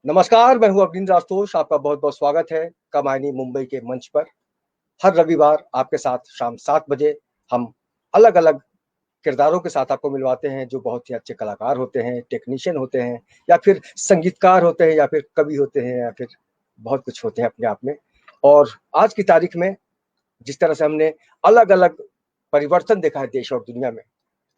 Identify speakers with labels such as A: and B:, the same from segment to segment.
A: नमस्कार, मैं हूं अरविंद राजतोष। आपका बहुत बहुत स्वागत है कमायनी मुंबई के मंच पर। हर रविवार आपके साथ शाम 7 बजे हम अलग अलग किरदारों के साथ आपको मिलवाते हैं, जो बहुत ही अच्छे कलाकार होते हैं, टेक्नीशियन होते हैं, या फिर संगीतकार होते हैं, या फिर कवि होते हैं, या फिर बहुत कुछ होते हैं अपने आप में। और आज की तारीख में जिस तरह से हमने अलग अलग परिवर्तन देखा है देश और दुनिया में,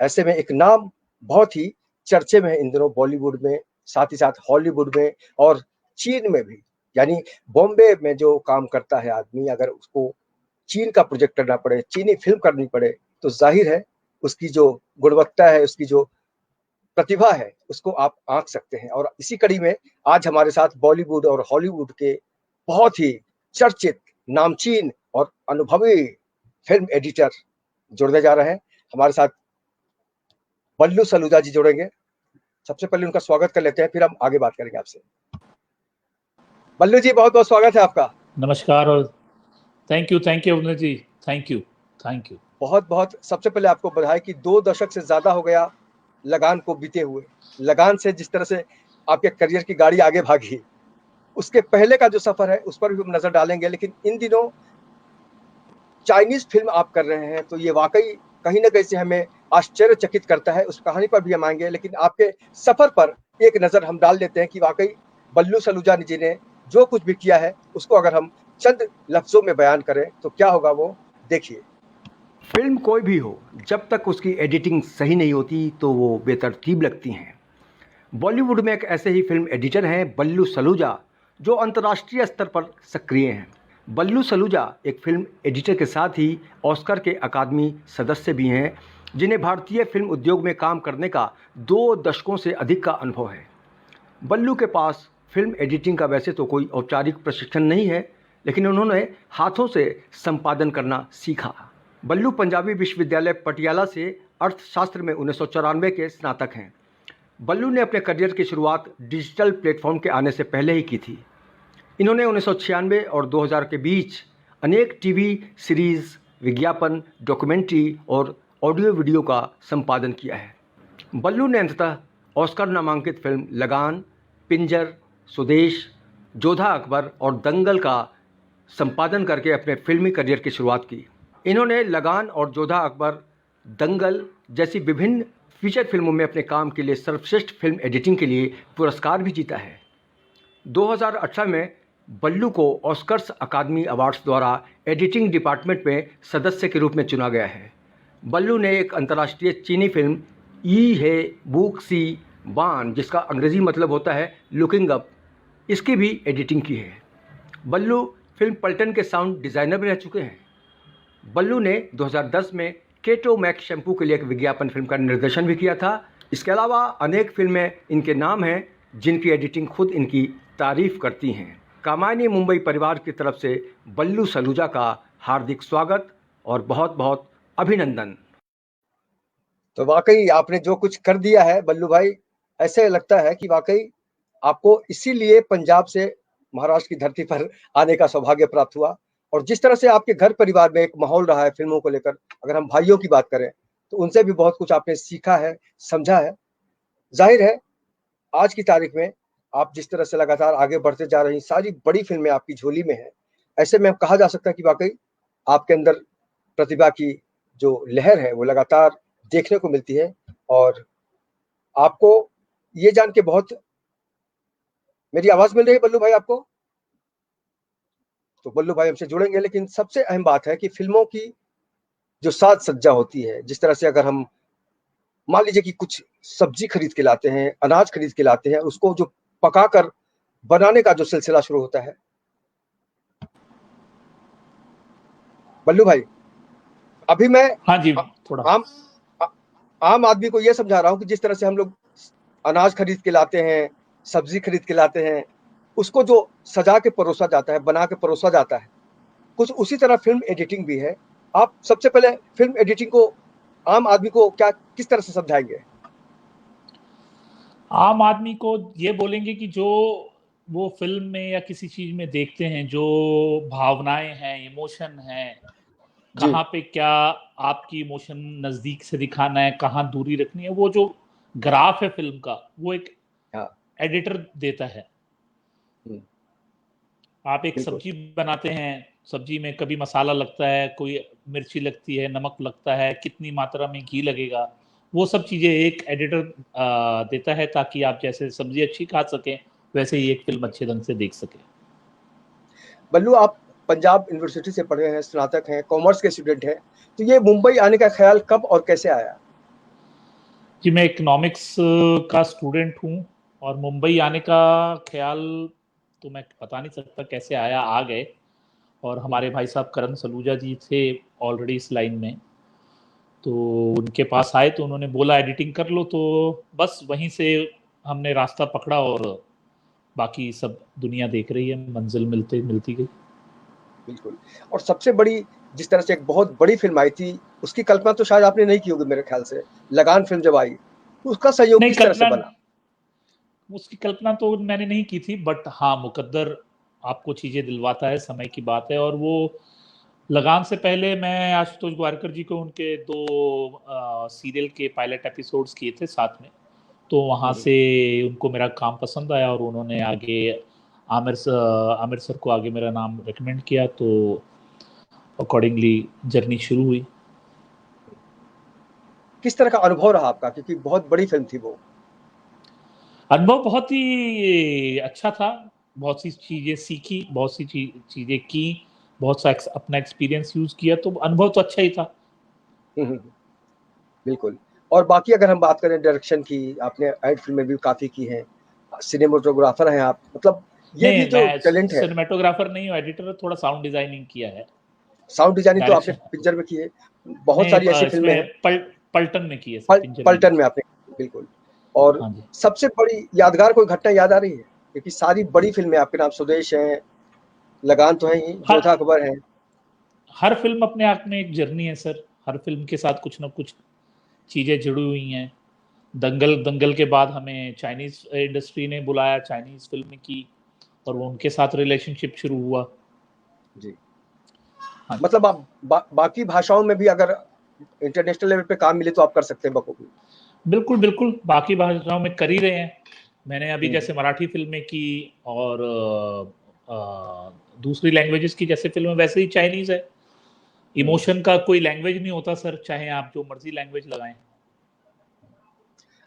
A: ऐसे में एक नाम बहुत ही चर्चे में है इन दिनों बॉलीवुड में, साथ ही साथ हॉलीवुड में और चीन में भी। यानी बॉम्बे में जो काम करता है आदमी, अगर उसको चीन का प्रोजेक्ट करना पड़े, चीनी फिल्म करनी पड़े, तो जाहिर है उसकी जो गुणवत्ता है, उसकी जो प्रतिभा है, उसको आप आंक सकते हैं। और इसी कड़ी में आज हमारे साथ बॉलीवुड और हॉलीवुड के बहुत ही चर्चित, नामचीन और अनुभवी फिल्म एडिटर जुड़ने जा रहे हैं। हमारे साथ बल्लू सलूजा जी जुड़ेंगे। सबसे पहले उनका स्वागत कर लेते हैं, फिर हम आगे बात करेंगे आपसे। बल्लू जी, बहुत बहुत स्वागत है आपका।
B: नमस्कार और thank you Avanish ji, thank you.
A: बहुत बहुत सबसे पहले आपको बधाई कि 2 दशक से ज्यादा हो गया लगान को बीते हुए। लगान से जिस तरह से आपके करियर की गाड़ी आगे भागी, उसके पहले का जो सफर है उस पर भी हम नजर डालेंगे। लेकिन इन दिनों चाइनीज फिल्म आप कर रहे हैं, तो ये वाकई कहीं ना कहीं से हमें आश्चर्यचकित करता है। उस कहानी पर भी हम आएंगे, लेकिन आपके सफर पर एक नजर हम डाल देते हैं कि वाकई बल्लू सलूजा जी ने जो कुछ भी किया है उसको अगर हम चंद लफ्जों में बयान करें तो क्या होगा, वो देखिए।
C: फिल्म कोई भी हो, जब तक उसकी एडिटिंग सही नहीं होती तो वो बेतरतीब लगती हैं। बॉलीवुड में एक ऐसे ही फिल्म एडिटर हैं बल्लू सलूजा, जो अंतर्राष्ट्रीय स्तर पर सक्रिय हैं। बल्लू सलूजा एक फिल्म एडिटर के साथ ही ऑस्कर के अकादमी सदस्य भी हैं, जिन्हें भारतीय फिल्म उद्योग में काम करने का 2 दशकों से अधिक का अनुभव है। बल्लू के पास फिल्म एडिटिंग का वैसे तो कोई औपचारिक प्रशिक्षण नहीं है, लेकिन उन्होंने हाथों से संपादन करना सीखा। बल्लू पंजाबी विश्वविद्यालय पटियाला से अर्थशास्त्र में 1994 के स्नातक हैं। बल्लू ने अपने करियर की शुरुआत डिजिटल प्लेटफॉर्म के आने से पहले ही की थी। इन्होंने 1996 और 2000 के बीच अनेक टीवी सीरीज़, विज्ञापन, डॉक्यूमेंट्री और ऑडियो वीडियो का संपादन किया है। बल्लू ने अंततः ऑस्कर नामांकित फिल्म लगान, पिंजर, स्वदेश, जोधा अकबर और दंगल का संपादन करके अपने फिल्मी करियर की शुरुआत की। इन्होंने लगान और जोधा अकबर, दंगल जैसी विभिन्न फीचर फिल्मों में अपने काम के लिए सर्वश्रेष्ठ फिल्म एडिटिंग के लिए पुरस्कार भी जीता है। 2018 में बल्लू को ऑस्कर्स अकादमी अवार्ड्स द्वारा एडिटिंग डिपार्टमेंट में सदस्य के रूप में चुना गया है। बल्लू ने एक अंतर्राष्ट्रीय चीनी फिल्म ई है बुक सी बान, जिसका अंग्रेजी मतलब होता है लुकिंग अप, इसकी भी एडिटिंग की है। बल्लू फिल्म पल्टन के साउंड डिज़ाइनर भी रह चुके हैं। बल्लू ने 2010 में केटो मैक शैम्पू के लिए एक विज्ञापन फिल्म का निर्देशन भी किया था। इसके अलावा अनेक फिल्में इनके नाम हैं, जिनकी एडिटिंग खुद इनकी तारीफ करती हैं। कमायनी मुंबई परिवार की तरफ से बल्लू सलूजा का हार्दिक स्वागत और बहुत बहुत अभिनंदन।
A: तो वाकई आपने जो कुछ कर दिया है बल्लू भाई, ऐसे लगता है कि वाकई आपको इसीलिए पंजाब से महाराष्ट्र की धरती पर आने का सौभाग्य प्राप्त हुआ। और जिस तरह से आपके घर परिवार में एक माहौल रहा है फिल्मों को लेकर, अगर हम भाइयों की बात करें तो उनसे भी बहुत कुछ आपने सीखा है, समझा है। जाहिर है आज की तारीख में आप जिस तरह से लगातार आगे बढ़ते जा रही, सारी बड़ी फिल्में आपकी झोली में है। ऐसे में कहा जा सकता है कि वाकई आपके अंदर प्रतिभा की जो लहर है वो लगातार देखने को मिलती है। और आपको ये जान के बहुत, मेरी आवाज मिल रही है बल्लू भाई आपको? तो बल्लू भाई हमसे जुड़ेंगे, लेकिन सबसे अहम बात है कि फिल्मों की जो साज सज्जा होती है, जिस तरह से अगर हम मान लीजिए कि कुछ सब्जी खरीद के लाते हैं, अनाज खरीद के लाते हैं, उसको जो पकाकर बनाने का जो सिलसिला शुरू होता है, बल्लू भाई अभी मैं
B: हाँ जी, थोड़ा
A: आम आम आदमी को यह समझा रहा हूं कि जिस तरह से हम लोग अनाज खरीद के लाते हैं, सब्जी खरीद के लाते हैं, उसको जो सजा के परोसा जाता है, बना के परोसा जाता है, कुछ उसी तरह फिल्म एडिटिंग भी है। आप सबसे पहले फिल्म एडिटिंग को आम आदमी को क्या किस तरह से समझाएंगे?
B: आम आदमी को ये बोलेंगे कि जो वो फिल्म में या किसी चीज में देखते हैं, जो भावनाएं हैं, इमोशन हैं,
A: जी।
B: कहाँ पे क्या आपकी इमोशन नजदीक से दिखाना है, कहाँ दूरी रखनी है, वो जो ग्राफ है फिल्म का, वो एक
A: हाँ।
B: एडिटर देता है। आप एक
A: बिल्कुल।
B: सब्जी बनाते हैं, सब्जी में कभी मसाला लगता है, कोई मिर्ची लगती है, नमक लगता है, कितनी मात्रा में घी लगेगा, वो सब चीज़ें एक एडिटर देता है ताकि आप जैसे सब्जी अच्छी खा सकें, वैसे ही एक फ़िल्म अच्छे ढंग से देख सकें।
A: बल्लू, आप पंजाब यूनिवर्सिटी से पढ़े हैं, स्नातक हैं, कॉमर्स के स्टूडेंट हैं, तो ये मुंबई आने का ख्याल कब और कैसे आया?
B: जी, मैं इकोनॉमिक्स का स्टूडेंट हूँ और मुंबई आने का ख़्याल तो मैं बता नहीं सकता कैसे आया, आ गए। और हमारे भाई साहब करण सलूजा जी थे ऑलरेडी इस लाइन में, तो उनके पास आए तो उन्होंने बोला एडिटिंग कर लो, तो बस वहीं से हमने रास्ता पकड़ा और बाकी सब दुनिया देख रही है, मंजिल मिलती गई।
A: बिल्कुल। और सबसे बड़ी, जिस तरह से एक बहुत बड़ी फ़िल्म आई थी, उसकी कल्पना तो शायद आपने नहीं की होगी मेरे ख्याल से। लगान फ़िल्म जब आई, तो उसका सहयोग
B: नहीं,
A: किस तरह से बना?
B: उसकी कल्पना तो मैंने नहीं की थी, बट हाँ, मुकद्दर आपको चीज़ें दिलवाता है, समय की बात है। और वो लगान से पहले मैं आशुतोष गोवारिकर जी को उनके 2 सीरियल के पायलट एपिसोड्स किए थे साथ में, तो वहाँ से उनको मेरा काम पसंद आया और उन्होंने आगे आमिर सर को आगे मेरा नाम रिकमेंड किया, तो अकॉर्डिंगली जर्नी शुरू हुई।
A: किस तरह का अनुभव रहा आपका? क्योंकि बहुत बड़ी फ़िल्म थी वो।
B: अनुभव बहुत ही अच्छा था, बहुत सी चीज़ें सीखी, बहुत सी चीज़ें की, बहुत सा अपना एक्सपीरियंस यूज़ किया, तो अनुभव तो अच्छा ही था।
A: हुँ, हुँ, हुँ। बिल्कुल। और बाकी अगर हम बात करें डायरेक्शन की, आपने एड फ़िल्में भी काफ़ी की हैं, सिनेमेटोग्राफ़र हैं आप, मतलब ये भी
B: नहीं,
A: जो
B: मैं
A: टैलेंट है,
B: सिनेमेटोग्राफर नहीं हूँ, एडिटर, थोड़ा साउंड डिज़ाइनिंग किया है,
A: साउंड डिज़ाइनिंग तो आपने
B: डायरेक्शन
A: पिक्चर में की है। बहुत
B: नहीं,
A: सारी ऐसी फ़िल्में हैं,
B: इसमें पलटन में की है सर, पिंजर में नहीं।
A: पलटन में आपने, बिल्कुल। और
B: हाँ जी।
A: सबसे बड़ी यादगार कोई घटना याद आ रही है? क्योंकि सारी बड़ी फ़िल्में आपके नाम, स्वदेश है, लगान तो है ही,
B: हर
A: जोधा अकबर है।
B: हर फ़िल्म अपने आप में एक जर्नी है सर, हर फ़िल्म के साथ कुछ न कुछ चीज़ें जुड़ी हुई हैं। दंगल दंगल के बाद हमें चाइनीज़ इंडस्ट्री ने बुलाया, चाइनीज़ फ़िल्में की और वो उनके साथ रिलेशनशिप शुरू हुआ।
A: जी।
B: हाँ जी।
A: मतलब आप बाकी भाषाओं में भी अगर इंटरनेशनल लेवल पे काम मिले तो आप कर सकते हैं बखूबी।
B: बिल्कुल, बिल्कुल, बाकी भाषाओं में कर ही रहे हैं। मैंने अभी
A: हुँ, हुँ।
B: जैसे मराठी फ़िल्में की और दूसरी लैंग्वेजेज़ की जैसे फ़िल्में, वैसे ही चाइनीज़ है।
A: हुँ।
B: इमोशन का कोई लैंग्वेज नहीं होता सर, चाहे आप जो मर्ज़ी लैंग्वेज लगाएँ।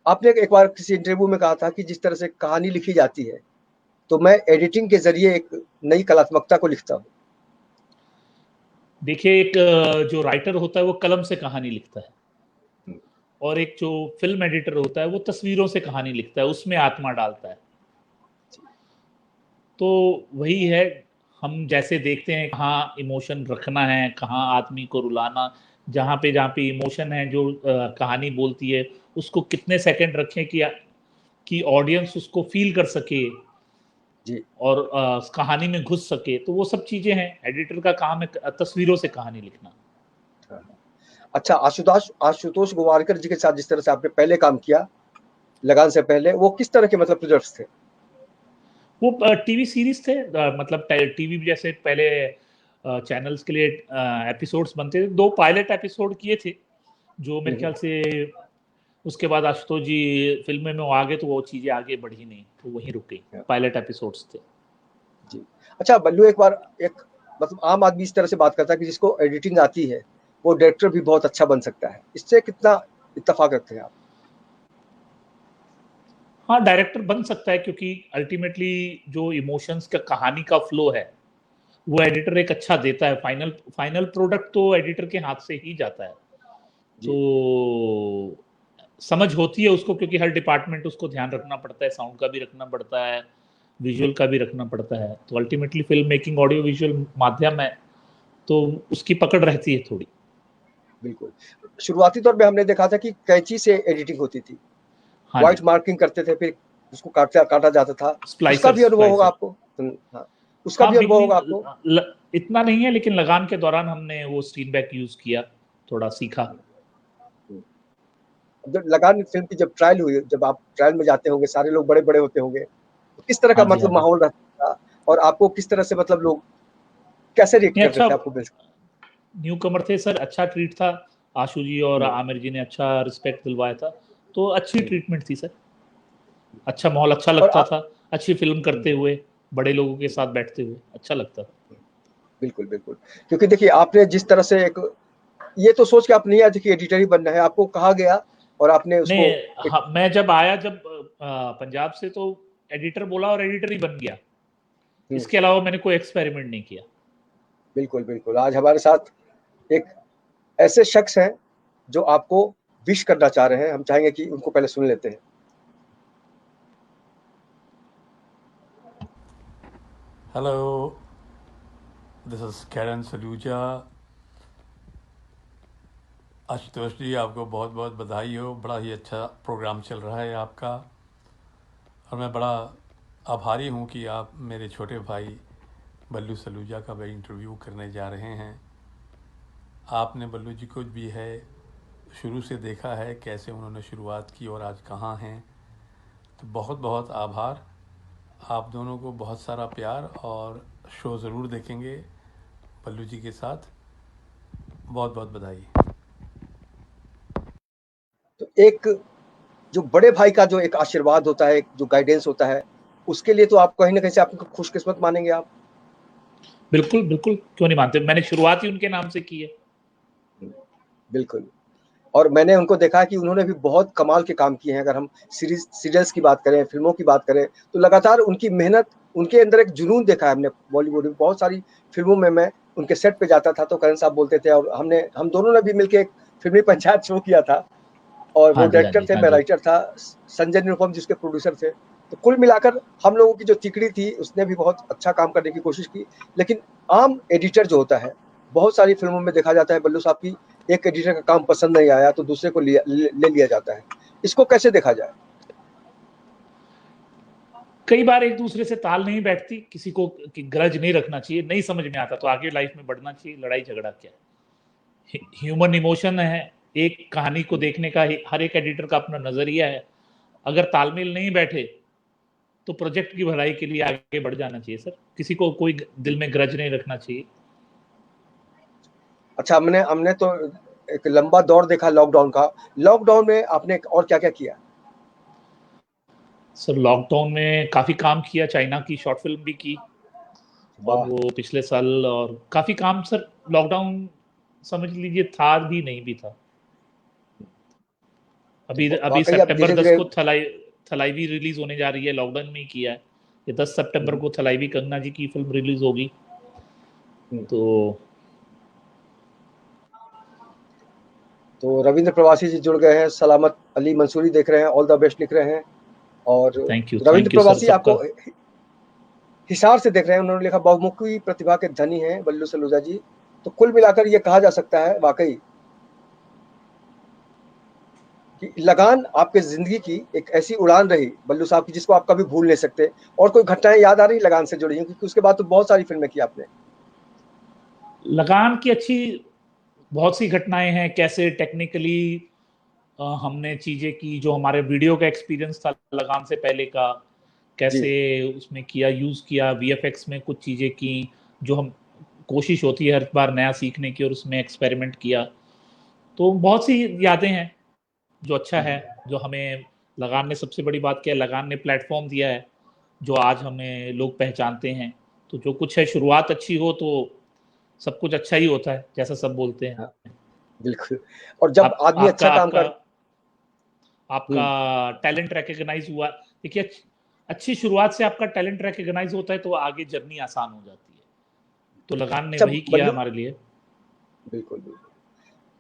A: आपने एक बार किसी इंटरव्यू में कहा था कि जिस तरह से कहानी लिखी जाती है, तो मैं एडिटिंग के ज़रिए एक नई कलात्मकता को लिखता हूँ।
B: देखिए, एक जो राइटर होता है वो कलम से कहानी लिखता है
A: हुँ।
B: और एक जो फ़िल्म एडिटर होता है वो तस्वीरों से कहानी लिखता है, उसमें आत्मा डालता है। तो वही है, हम जैसे देखते हैं कहाँ इमोशन रखना है, कहाँ आदमी को रुलाना, जहाँ पे इमोशन है, जो कहानी बोलती है, उसको कितने सेकंड रखें कि ऑडियंस उसको फ़ील कर सके
A: जी।
B: और उस कहानी में घुस सके, तो वो सब चीज़ें हैं। एडिटर का काम है तस्वीरों से कहानी लिखना।
A: हाँ, हाँ। अच्छा, आशुतोष आशुतोष गोवारिकर जी के साथ जिस तरह से आपने पहले काम किया, लगान से पहले, वो किस तरह के मतलब प्रोजेक्ट्स थे?
B: वो टीवी सीरीज़ थे, मतलब टीवी जैसे पहले चैनल्स के लिए एपिसोड्स बनते थे। 2 पायलट एपिसोड किए थे, जो
A: हुँ,
B: मेरे
A: हुँ।
B: ख्याल से उसके बाद आशुतोष जी फ़िल्म में वो आ गए, तो वो चीज़ें आगे बढ़ी नहीं, तो वहीं रुक गई।
A: हाँ,
B: पायलट एपिसोड्स थे।
A: जी। अच्छा बल्लू, एक बार एक मतलब आम आदमी इस तरह से बात करता है कि जिसको एडिटिंग आती है, वो डायरेक्टर भी बहुत अच्छा बन सकता है। इससे कितना इत्तेफ़ाक रखते हैं आप?
B: हाँ, डायरेक्टर बन सकता है क्योंकि अल्टीमेटली जो इमोशंस का कहानी का फ्लो है, वो एडिटर एक अच्छा देता है। फाइनल फाइनल प्रोडक्ट तो एडिटर के हाथ से ही जाता है।
A: जी।
B: तो समझ होती है उसको, क्योंकि हर डिपार्टमेंट उसको ध्यान रखना पड़ता है, साउंड का भी रखना पड़ता है, विजुअल का भी रखना पड़ता है। तो ultimately film making audio visual माध्यम है, तो उसकी पकड़ रहती है थोड़ी।
A: बिल्कुल। शुरुआती दौर में हमने देखा था कि कैंची से एडिटिंग होती थी।
B: हाँ
A: व्हाइट
B: जी,
A: मार्किंग करते थे, फिर उसको काटा काटा जाता था। उसका
B: स्प्लाइसर
A: भी अनुभव होगा
B: स्प्लाइसर।
A: आपको? हाँ। उसका
B: हाँ,
A: भी अनुभव होगा
B: बिगनिंग
A: आपको?
B: इतना नहीं है, लेकिन लगान के दौरान हमने वो स्क्रीन बैक यूज़ किया, थोड़ा सीखा।
A: हुँ। जब लगान फ़िल्म की जब ट्रायल हुई, जब आप ट्रायल में जाते होंगे, सारे लोग बड़े-बड़े होते होंगे, तो किस तरह
B: हाँ
A: का
B: जी, हाँ
A: मतलब
B: जी।
A: माहौल रहता था? और आपको किस तरह से मतलब लोग कैसे रिएक्ट
B: नहीं,
A: करते
B: अच्छा,
A: थे आपको मिल
B: न्यू कमर थे सर, अच्छा ट्रीट था। आशु जी और
A: हुँ,
B: आमिर जी ने अच्छा रिस्पेक्ट दिलवाया था, तो अच्छी
A: हुँ।
B: ट्रीटमेंट थी सर। अच्छा माहौल अच्छा
A: और
B: लगता
A: आप
B: था, अच्छी फ़िल्म
A: हुँ,
B: करते हुए, बड़े लोगों के साथ बैठते हुए अच्छा लगता था।
A: बिल्कुल बिल्कुल, क्योंकि देखिए आपने जिस तरह से एक ये तो सोच के आप नहीं आए थे कि एडिटर ही बनना है, आपको कहा गया और आपने उसको
B: नहीं हाँ, मैं जब आया पंजाब से तो एडिटर बोला और एडिटर ही बन गया। इसके अलावा मैंने कोई एक्सपेरिमेंट नहीं किया।
A: बिल्कुल बिल्कुल। आज हमारे साथ एक ऐसे शख्स हैं जो आपको विश करना चाह रहे हैं, हम चाहेंगे कि उनको पहले सुन लेते हैं।
D: Hello, this is Karan Saluja. Ashutosh ji, आपको बहुत बहुत बधाई हो, बड़ा ही अच्छा प्रोग्राम चल रहा है आपका, और मैं बड़ा आभारी हूँ कि आप मेरे छोटे भाई बल्लू सलूजा का भी इंटरव्यू करने जा रहे हैं। आपने बल्लू जी को भी है शुरू से देखा है कैसे उन्होंने शुरुआत की और आज कहाँ हैं, तो बहुत बहुत आभार। आप दोनों को बहुत सारा प्यार, और शो ज़रूर देखेंगे बल्लू जी के साथ। बहुत बहुत बधाई।
A: तो एक जो बड़े भाई का जो एक आशीर्वाद होता है, जो गाइडेंस होता है, उसके लिए तो आप कहीं ना कहीं से आपको खुशकिस्मत मानेंगे आप।
B: बिल्कुल बिल्कुल, क्यों नहीं मानते, मैंने शुरुआत ही उनके नाम से की है।
A: बिल्कुल। और मैंने उनको देखा है कि उन्होंने भी बहुत कमाल के काम किए हैं। अगर हम सीरियल्स की बात करें, फिल्मों की बात करें, तो लगातार उनकी मेहनत, उनके अंदर एक जुनून देखा है हमने। बॉलीवुड में बहुत सारी फिल्मों में मैं उनके सेट पे जाता था तो करण साहब बोलते थे, और हम दोनों ने भी मिलके एक फिल्मी पंचायत शो किया था, और वो
B: हाँ जी, हाँ
A: डायरेक्टर
B: जी,
A: थे,
B: हाँ
A: मैं
B: जी।
A: राइटर था, संजय निरुपम जिसके प्रोड्यूसर थे। तो कुल मिलाकर हम लोगों की जो तिकड़ी थी उसने भी बहुत अच्छा काम करने की कोशिश की। लेकिन आम एडिटर जो होता है, बहुत सारी फिल्मों में देखा जाता है बल्लू साहब की एक एडिटर का काम पसंद नहीं आया तो दूसरे को ले लिया जाता है। इसको कैसे देखा जाए?
B: कई बार एक दूसरे से ताल नहीं बैठती, किसी को ग्रज नहीं रखना चाहिए, नहीं समझ में आता तो आगे लाइफ में बढ़ना चाहिए। लड़ाई झगड़ा क्या है, ह्यूमन इमोशन है। एक कहानी को देखने का हर एक एडिटर का अपना नजरिया है। अगर तालमेल नहीं बैठे तो प्रोजेक्ट की भलाई के लिए आगे बढ़ जाना चाहिए सर, किसी को कोई दिल में ग्रज नहीं रखना चाहिए।
A: अच्छा, हमने हमने तो एक लंबा दौर देखा लॉकडाउन का। लॉकडाउन में आपने और क्या क्या किया?
B: सर लॉकडाउन में काफी काम किया, चाइना की शॉर्ट फिल्म भी की, और
A: वाह।
B: वो पिछले साल, और काफी काम सर। लॉकडाउन समझ लीजिए था भी नहीं भी था। अभी
A: तो
B: अभी
A: वाकई अब
B: सितंबर
A: धीरे
B: 10
A: धीरे
B: को थलाई भी रिलीज होने जा रही है, लॉकडाउन में ही किया है। ये 10 सितंबर को थलाई भी कंगना जी की फिल्म रिलीज होगी। तो
A: तो रविंद्र प्रवासी जी जुड़ गए हैं, सलामत अली मंसूरी देख रहे हैं, ऑल द बेस्ट लिख रहे हैं। और रविंद्र
B: थैंक यू सर
A: प्रवासी
B: सबका।
A: आपको हिसार से देख रहे हैं, उन्होंने लिखा बहुमुखी प्रतिभा के धनी हैं बल्लू सलूजा जी। तो कुल मिलाकर ये कहा जा सकता है वाकई कि लगान आपके जिंदगी की एक ऐसी उड़ान रही बल्लू साहब की जिसको आप कभी भूल नहीं सकते। और कोई घटनाएं याद आ रही लगान से जुड़ी हैं? क्योंकि उसके बाद तो बहुत सारी फिल्में की आपने।
B: लगान की अच्छी बहुत सी घटनाएं हैं, कैसे टेक्निकली हमने चीजें की, जो हमारे वीडियो का एक्सपीरियंस था लगान से पहले का,
A: जी।
B: कैसे उसमें किया, यूज किया, वीएफएक्स में कुछ चीजें की, जो हम कोशिश होती है हर बार नया सीखने की, और उसमें एक्सपेरिमेंट किया। तो बहुत सी यादें हैं, जो अच्छा है, जो हमें लगान ने सबसे बड़ी बात क्या है, लगान ने प्लेटफॉर्म दिया है जो आज हमें लोग पहचानते हैं। तो जो कुछ है, शुरुआत अच्छी हो तो सब कुछ अच्छा ही होता है, जैसा सब बोलते हैं।
A: हाँ, बिल्कुल। और जब
B: आप
A: आदमी अच्छा
B: आपका
A: काम
B: आपका
A: कर।
B: आपका टैलेंट रिकग्नाइज हुआ, देखिए अच्छी शुरुआत से आपका टैलेंट रिकग्नाइज होता है तो आगे जर्नी आसान हो जाती है। तो लगान ने
A: अच्छा
B: वही किया
A: बल्लू,
B: हमारे लिए।
A: बिल्कुल बिल्कुल।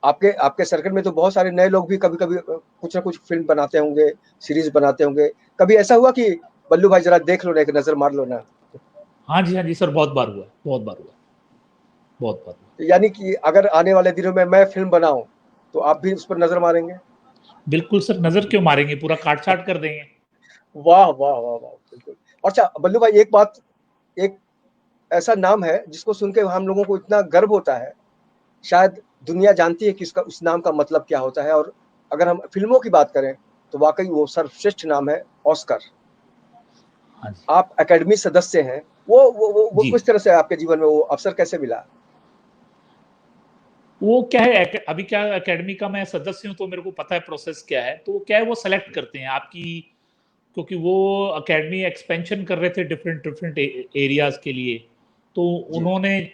A: आपके आपके सर्कल में तो बहुत सारे नए लोग भी कभी कभी कुछ ना कुछ फिल्म बनाते होंगे, सीरीज बनाते होंगे। कभी ऐसा हुआ कि बल्लू भाई जरा देख लो ना, एक नजर मार लो ना?
B: हाँ जी सर, बहुत बार हुआ, बहुत बार हुआ, बहुत बार हुआ।
A: तो यानी कि अगर आने वाले दिनों में मैं फिल्म बनाऊं तो आप भी उस पर नजर मारेंगे?
B: बिल्कुल सर, नजर क्यों मारेंगे, पूरा काट छाट कर देंगे।
A: वाह वाह वाह वाह, बिल्कुल। और अच्छा बल्लू भाई, एक बात, एक ऐसा नाम है जिसको सुन के हम लोगों को इतना गर्व होता है, शायद दुनिया जानती है कि उसका उस नाम का मतलब क्या होता है। और अगर हम फिल्मों की बात करें तो वाकई वो सर्वश्रेष्ठ नाम है, ऑस्कर।
B: हाँ जी
A: आप एकेडमी सदस्य हैं। वो
B: जी।
A: किस तरह से आपके जीवन में वो अवसर कैसे मिला?
B: वो क्या है, अभी क्या एकेडमी का मैं सदस्य हूँ तो मेरे को पता है प्रोसेस क्या है। तो क्या है, वो सेलेक्ट करते हैं आपकी क्योंकि वो एकेडमी एक्सपेंशन कर रहे थे डिफरेंट एरियाज के लिए, तो उन्होंने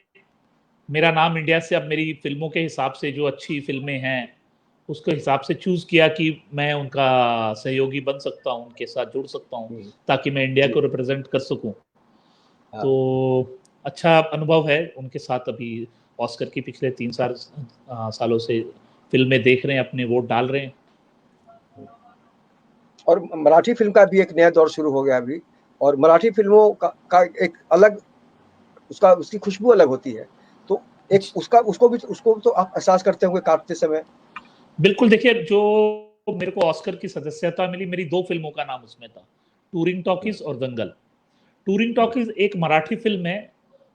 B: मेरा नाम इंडिया से अब मेरी फिल्मों के हिसाब से जो अच्छी फिल्में हैं उसके हिसाब से चूज किया कि मैं उनका सहयोगी बन सकता हूँ, उनके साथ जुड़ सकता हूँ ताकि मैं इंडिया को रिप्रेजेंट कर सकूँ। तो अच्छा अनुभव है उनके साथ। अभी ऑस्कर की पिछले 3 सालों से फिल्में देख रहे हैं, अपने वोट डाल रहे हैं।
A: और मराठी फिल्म का भी एक नया दौर शुरू हो गया अभी, और मराठी फिल्मों का एक अलग उसकी खुशबू अलग होती है, तो एक उसको तो आप एहसास करते होंगे काटते समय।
B: बिल्कुल, देखिए जो मेरे को ऑस्कर की सदस्यता मिली, मेरी 2 फिल्मों का नाम उसमें था, टूरिंग टॉकीज और दंगल। टूरिंग टॉकीज एक मराठी फिल्म है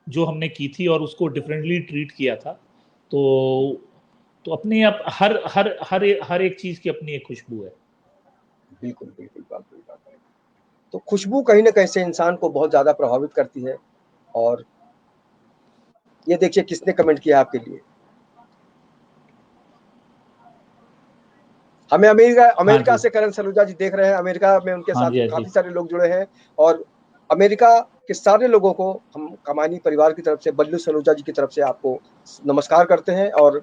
B: जो हमने की थी और उसको डिफरेंटली ट्रीट किया था। तो अपने आप हर एक चीज की अपनी एक खुशबू है।
A: बिल्कुल बात है। तो खुशबू कहीं ना कहीं से इंसान को बहुत ज्यादा प्रभावित करती है। और ये देखिए किसने कमेंट किया आपके लिए। हमें अमेरिका से करण सलूजा जी देख रहे हैं। अमेरिका में उनके साथ काफी सारे लोग जुड़े हैं, और अमेरिका के सारे लोगों को हम कमानी परिवार की तरफ से, बल्लू सलूजा जी की तरफ से आपको नमस्कार करते हैं। और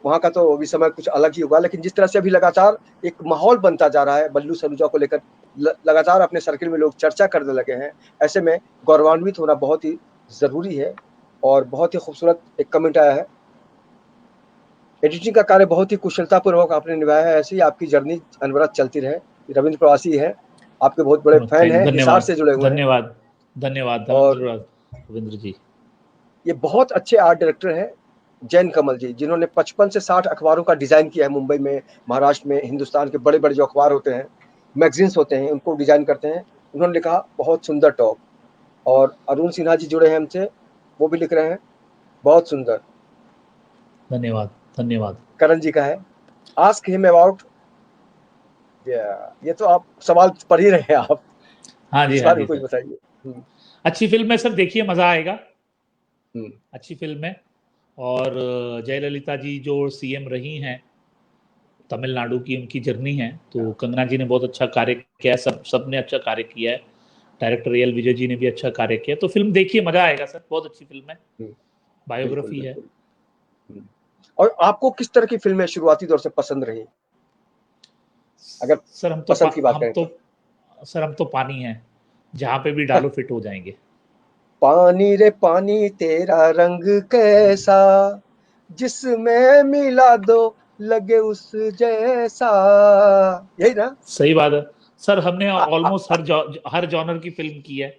A: वहाँ का तो अभी समय कुछ अलग ही होगा, लेकिन जिस तरह से अभी लगातार एक माहौल बनता जा रहा है बल्लू सलूजा को लेकर, लगातार अपने सर्किल में लोग चर्चा करने लगे हैं, ऐसे में गौरवान्वित होना बहुत ही जरूरी है। और बहुत ही खूबसूरत एक कमेंट आया है, एडिटिंग का कार्य बहुत ही कुशलतापूर्वक आपने निभाया है, ऐसी ही आपकी जर्नी अनवरत चलती रहे। रविंद्र प्रवासी है, आपके बहुत बड़े फैन हैं, हिसार से जुड़े हुए हैं।
B: धन्यवाद
A: और
B: रविंद्र जी।
A: ये बहुत अच्छे आर्ट डायरेक्टर हैं जैन कमल जी, जिन्होंने 55 से 60 अखबारों का डिजाइन किया है मुंबई में, महाराष्ट्र में, हिंदुस्तान के बड़े बड़े जो अखबार होते हैं, मैगजीन्स होते हैं, उनको डिजाइन करते हैं। उन्होंने लिखा बहुत सुंदर टॉप। और अरुण सिन्हा जी जुड़े हैं हमसे, वो भी लिख रहे हैं बहुत सुंदर।
B: धन्यवाद।
A: करण जी का है, आस्क हिम अबाउट, ये तो आप सवाल पढ़ ही रहे हैं आप।
B: हाँ जी,
A: इस बारे में कुछ बताइए।
B: अच्छी फिल्म है सर, देखिए मजा आएगा। अच्छी फिल्म है। और जयललिता जी जो सीएम रही हैं तमिलनाडु की, उनकी जर्नी है, तो कंगना जी ने बहुत अच्छा कार्य किया है, सबने अच्छा कार्य किया है। डायरेक्टर एल विजय जी ने भी अच्छा कार्य किया, तो फिल्म देखिए मजा आएगा सर, बहुत अच्छी फिल्म है, बायोग्राफी है।
A: और आपको किस तरह की फिल्में शुरुआती दौर से पसंद रही? अगर
B: सर हम
A: पसंद की बात करें तो
B: सर हम तो पानी हैं, जहां पे भी डालो फिट हो जाएंगे।
A: पानी रे पानी तेरा रंग कैसा, जिसमें मिला दो लगे उस जैसा, यही ना?
B: सही बात है सर, हमने ऑलमोस्ट हर जॉनर की फिल्म की है।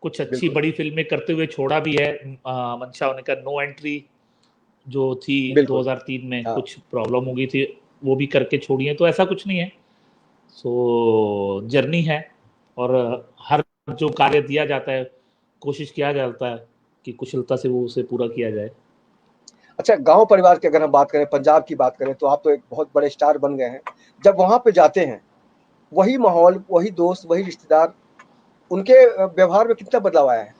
B: कुछ अच्छी बड़ी फिल्में करते हुए छोड़ा भी है। मंशा ने का नो एंट्री जो थी 2003 में, कुछ प्रॉब्लम हो गई थी, वो भी करके छोड़ी है, तो ऐसा कुछ नहीं है। सो जर्नी है, और हर जो कार्य दिया जाता है कोशिश किया जाता है कि कुशलता से वो उसे पूरा किया जाए।
A: अच्छा, गांव परिवार की अगर हम बात करें, पंजाब की बात करें, तो आप तो एक बहुत बड़े स्टार बन गए हैं। जब वहां पे जाते हैं, वही माहौल, वही दोस्त, वही रिश्तेदार, उनके व्यवहार में कितना बदलाव आया है?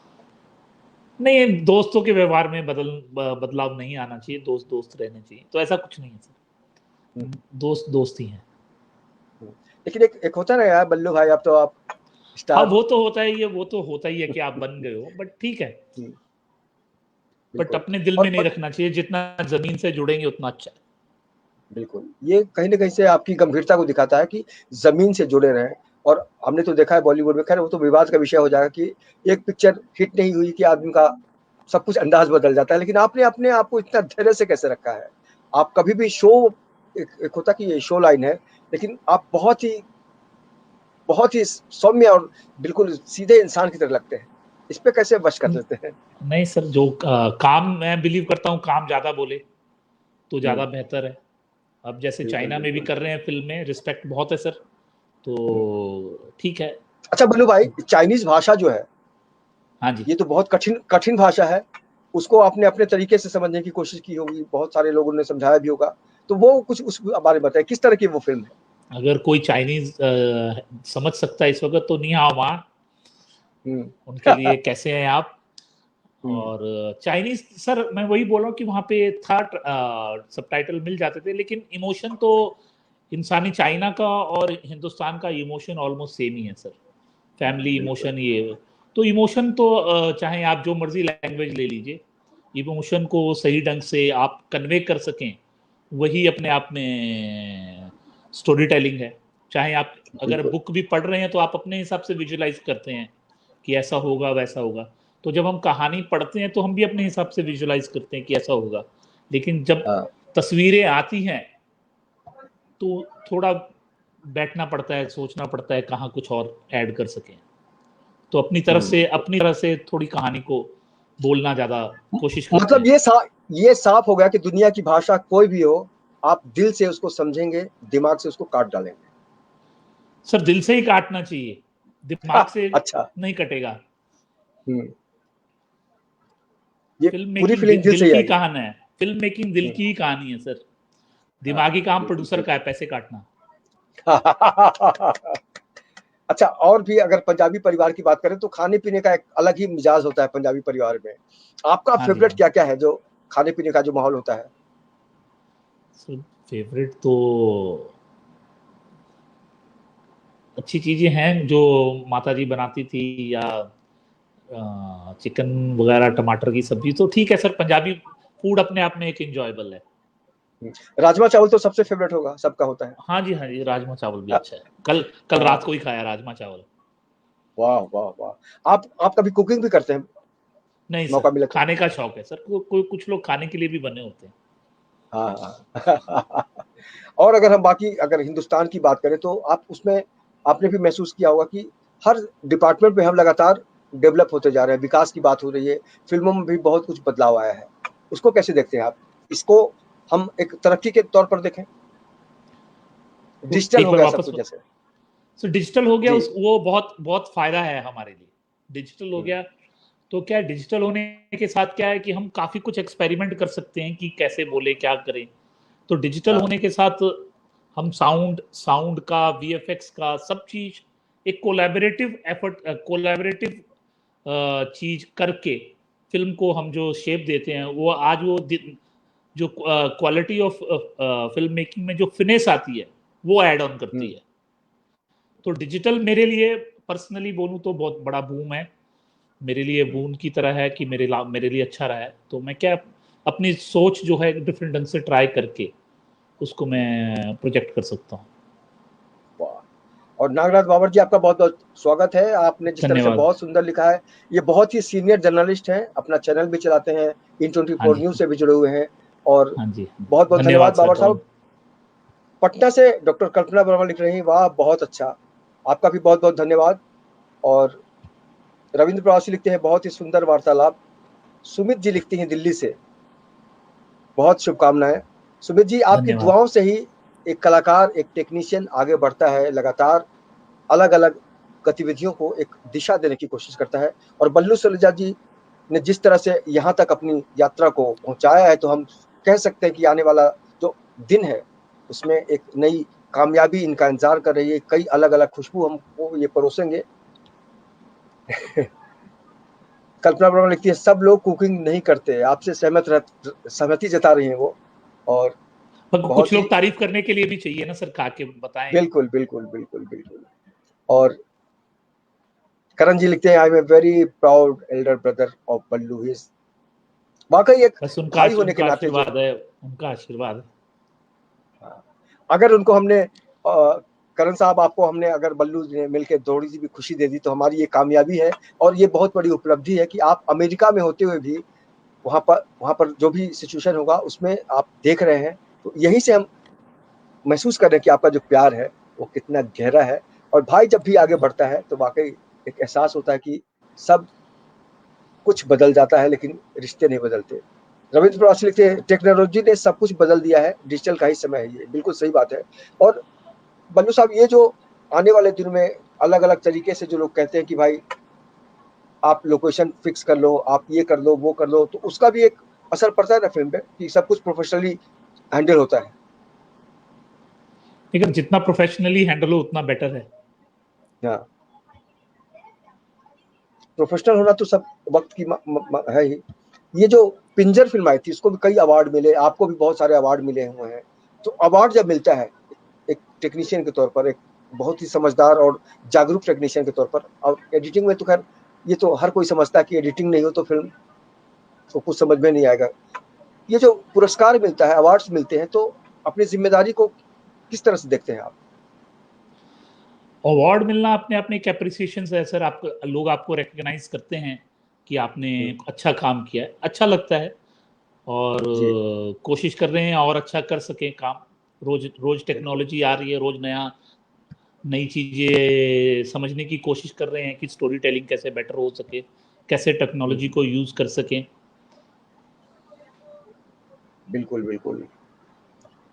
B: नहीं, दोस्तों के व्यवहार में बदलाव नहीं आना चाहिए, दोस्त दोस्त रहने चाहिए, तो ऐसा कुछ नहीं है सर, दोस्त दोस्त ही हैं।
A: लेकिन एक होता है ना यार बल्लू भाई, अब तो आप स्टार।
B: हाँ, वो तो होता ही है कि आप बन गए हो, बट ठीक है, बट अपने दिल में नहीं रखना चाहिए, जितना जमीन से जुड़ेंगे उतना अच्छा है।
A: बिल्कुल, ये कहीं ना कहीं से आपकी गंभीरता को दिखाता है कि जमीन से जुड़े रहें। और हमने तो देखा है बॉलीवुड में, खैर वो तो विवाद का विषय हो जाएगा कि एक पिक्चर हिट नहीं हुई कि आदमी का सब कुछ अंदाज बदल जाता है, लेकिन आपने अपने आप को इतना धैर्य से कैसे रखा है? आप कभी भी एक होता कि ये शो लाइन है, लेकिन आप बहुत ही सौम्य और बिल्कुल सीधे इंसान की तरह लगते हैं। इस पे कैसे बच कर लेते हैं?
B: नहीं सर, जो काम मैं बिलीव करता हूँ, काम ज्यादा बोले तो ज्यादा बेहतर है। अब जैसे चाइना में भी कर रहे हैं फिल्म में, रिस्पेक्ट बहुत है सर, तो ठीक है।
A: अच्छा बल्लू भाई, चाइनीज भाषा जो है,
B: हाँ जी,
A: ये तो बहुत कठिन भाषा है। उसको आपने अपने तरीके से समझने की कोशिश की होगी, बहुत सारे लोगों ने समझाया भी होगा, तो वो कुछ उस बारे में बताए, किस तरह की वो फिल्म है?
B: अगर कोई चाइनीज समझ सकता है इस वक्त तो नहीं आओ वहाँ, उनके लिए कैसे हैं आप। और चाइनीज सर, मैं वही बोल रहा हूँ कि वहाँ पे था सबटाइटल मिल जाते थे, लेकिन इमोशन तो इंसानी चाइना का और हिंदुस्तान का इमोशन ऑलमोस्ट सेम ही है सर, फैमिली इमोशन ये। तो इमोशन तो चाहे आप जो मर्जी लैंग्वेज ले लीजिए, इमोशन को सही ढंग से आप कन्वे कर सकें, वही अपने आप में स्टोरी टेलिंग है। चाहे आप अगर बुक भी पढ़ रहे हैं तो आप अपने हिसाब से विजुलाइज करते हैं कि ऐसा होगा वैसा होगा, तो जब हम कहानी पढ़ते हैं तो हम भी अपने हिसाब से विजुलाइज करते हैं कि ऐसा होगा, लेकिन जब तस्वीरें आती हैं तो थोड़ा बैठना पड़ता है, सोचना पड़ता है कहाँ कुछ और ऐड कर सकें। तो अपनी तरफ से थोड़ी कहानी को बोलना ज्यादा कोशिश करते
A: मतलब ये साफ हो गया कि दुनिया की भाषा कोई भी हो, आप दिल से उसको समझेंगे, दिमाग से उसको काट डालेंगे।
B: सर दिल से ही काटना चाहिए, दिमाग से
A: अच्छा,
B: नहीं कटेगा।
A: ये
B: फिल्म
A: पूरी
B: मेकिंग
A: फिल्म दिल से
B: की
A: आई।
B: कहानी है, फिल्म मेकिंग दिल की ही कहानी है सर। दिमागी काम प्रोड्यूसर का है, पैसे काटना।
A: अच्छा, और भी अगर पंजाबी परिवार की बात करें तो खाने पीने का एक अलग ही मिजाज होता है पंजाबी परिवार में। आपका फेवरेट क्या क्या है जो खाने पीने का जो माहौल होता है?
B: फेवरेट तो अच्छी चीजें हैं जो माताजी बनाती थी, या चिकन वगैरह, टमाटर की सब्जी, तो ठीक है सर। पंजाबी फूड अपने आप में एक एंजॉयबल है।
A: राजमा चावल तो सबसे फेवरेट होगा, सबका होता है।
B: हाँ जी, हाँ जी, राजमा चावल भी अच्छा है। कल रात को ही खाया राजमा चावल।
A: वाह वाह वाह। आप कभी कुकिंग भी करते हैं?
B: नहीं
A: मौका
B: सर,
A: मिले तो?
B: खाने का शौक है सर। कुछ लोग खाने के लिए भी बने होते हैं।
A: हाँ। और अगर हिंदुस्तान की बात करें तो आप उसमें आपने भी महसूस किया होगा कि हर डिपार्टमेंट में हम लगातार डेवलप होते जा रहे हैं, विकास की बात हो रही है, फिल्मों में भी बहुत कुछ बदलाव आया है। उसको कैसे देखते हैं आप? इसको हम एक तरक्की के तौर पर देखें? डिजिटल
B: एक
A: हो
B: बार
A: गया सब
B: वापस
A: कुछ जैसे।
B: सो डिजिटल हो गया,
A: जी।
B: वो बहुत बहुत फायदा है हमारे लिए। डिजिटल हो गया तो क्या, डिजिटल होने के साथ क्या है कि हम काफी कुछ एक्सपेरिमेंट कर सकते हैं कि कैसे बोले, क्या करें। तो डिजिटल
A: हाँ।
B: होने के साथ हम साउंड का, वीएफएक्स का, सब चीज एक कोलैबोरेटिव चीज करके फिल्म को हम जो शेप देते हैं, वो आज वो जो क्वालिटी ऑफ फिल्म मेकिंग में जो फिनेस आती है वो ऐड ऑन करती है। तो डिजिटल मेरे लिए पर्सनली बोलूं तो बहुत बड़ा बूम है। मेरे लिए बून की तरह है कि मेरे लिए अच्छा रहा है। तो मैं क्या, अपनी सोच जो है डिफरेंट ढंग से ट्राई करके उसको मैं प्रोजेक्ट कर सकता हूँ।
A: और नागराज बाबर जी, आपका बहुत बहुत स्वागत है। आपने जिस तरह से
B: धन्यवाद।
A: बहुत सुंदर लिखा है, ये बहुत ही सीनियर जर्नलिस्ट हैं, अपना चैनल भी चलाते हैं, इन
B: हाँ
A: 24
B: जी,
A: न्यूज से भी जुड़े हुए हैं। और
B: हाँ जी,
A: बहुत बहुत
B: धन्यवाद
A: धन्यवाद
B: सर।
A: बाबर साहब। पटना से डॉक्टर कल्पना वर्मा लिख रही हैं, वाह बहुत अच्छा, आपका भी बहुत बहुत धन्यवाद। और रविंद्र प्रवासी लिखते हैं, बहुत ही सुंदर वार्तालाप। सुमित जी लिखती हैं दिल्ली से, बहुत शुभकामनाएं। सुमित जी, आपकी
B: धन्यवाद।
A: दुआओं से ही एक कलाकार, एक टेक्नीशियन आगे बढ़ता है, लगातार अलग अलग गतिविधियों को एक दिशा देने की कोशिश करता है। और बल्लू सलूजा जी ने जिस तरह से यहाँ तक अपनी यात्रा को पहुंचाया है, तो हम कह सकते हैं कि आने वाला जो दिन है उसमें एक नई कामयाबी इनका इंतजार कर रही है। कई अलग अलग खुशबू हमको ये परोसेंगे। कल्पना वर्मा लिखती है, सब लोग कुकिंग नहीं करते, आपसे सहमति जता रही हैं वो। और
B: कुछ
A: बहुत ही
B: लोग तारीफ करने के लिए भी चाहिए ना सर, खा के बताएं।
A: बिल्कुल बिल्कुल बिल्कुल बिल्कुल। और करण जी लिखते हैं, I am a very proud elder brother of Ballu. ही वाकई एक
B: बस
A: भाई होने के
B: उनका
A: नाते जो,
B: आशीर्वाद है, उनका आशीर्वाद है।
A: अगर उनको हमने करण साहब, आपको हमने अगर बल्लू ने मिलकर थोड़ी सी भी खुशी दे दी तो हमारी ये कामयाबी है। और ये बहुत बड़ी उपलब्धि है कि आप अमेरिका में होते हुए भी वहां पर जो भी सिचुएशन होगा उसमें आप देख रहे हैं। तो यहीं से हम महसूस कर रहे हैं कि आपका जो प्यार है वो कितना गहरा है। और भाई जब भी आगे बढ़ता है तो वाकई एक एहसास होता है कि सब कुछ बदल जाता है लेकिन रिश्ते नहीं बदलते। रविंद्र प्रवासी लिखते हैं, टेक्नोलॉजी ने सब कुछ बदल दिया है, डिजिटल का ही समय है ये। बिल्कुल सही बात है। और बल्लू साहब, ये जो आने वाले दिनों में अलग अलग तरीके से जो लोग कहते हैं कि भाई आप लोकेशन फिक्स कर लो, आप ये कर लो, वो कर लो, तो उसका भी एक असर पड़ता है ना फिल्म पे, कि सब कुछ प्रोफेशनली हैंडल होता है।
B: लेकिन जितना प्रोफेशनली हैंडल हो उतना बेटर है।
A: हाँ, प्रोफेशनल होना तो सब वक्त की है ही। ये जो पिंजर फिल्म आई थी उसको भी कई अवार्ड मिले, आपको भी बहुत सारे अवार्ड मिले हुए हैं। तो अवार्ड जब मिलता है, एक टेक्नीशियन के तौर पर, एक बहुत ही समझदार और जागरूक टेक्नीशियन के तौर पर, और एडिटिंग में तो खैर ये तो हर कोई समझता है कि एडिटिंग नहीं हो तो फिल्म को कुछ समझ में नहीं आएगा। ये जो पुरस्कार मिलता है, अवार्ड्स मिलते हैं, तो अपनी जिम्मेदारी को किस तरह से देखते हैं आप?
B: अवार्ड मिलना अपने आप में एक एप्रिसिएशन है सर। आपको लोग आपको रिकॉग्नाइज करते हैं कि आपने अच्छा काम किया है, अच्छा लगता है, और कोशिश कर रहे हैं और अच्छा कर सकें काम। रोज टेक्नोलॉजी आ रही है, रोज नई चीजें समझने की कोशिश कर रहे हैं कि स्टोरी टेलिंग कैसे बेटर हो सके, कैसे टेक्नोलॉजी को यूज कर सकें।
A: बिल्कुल बिल्कुल।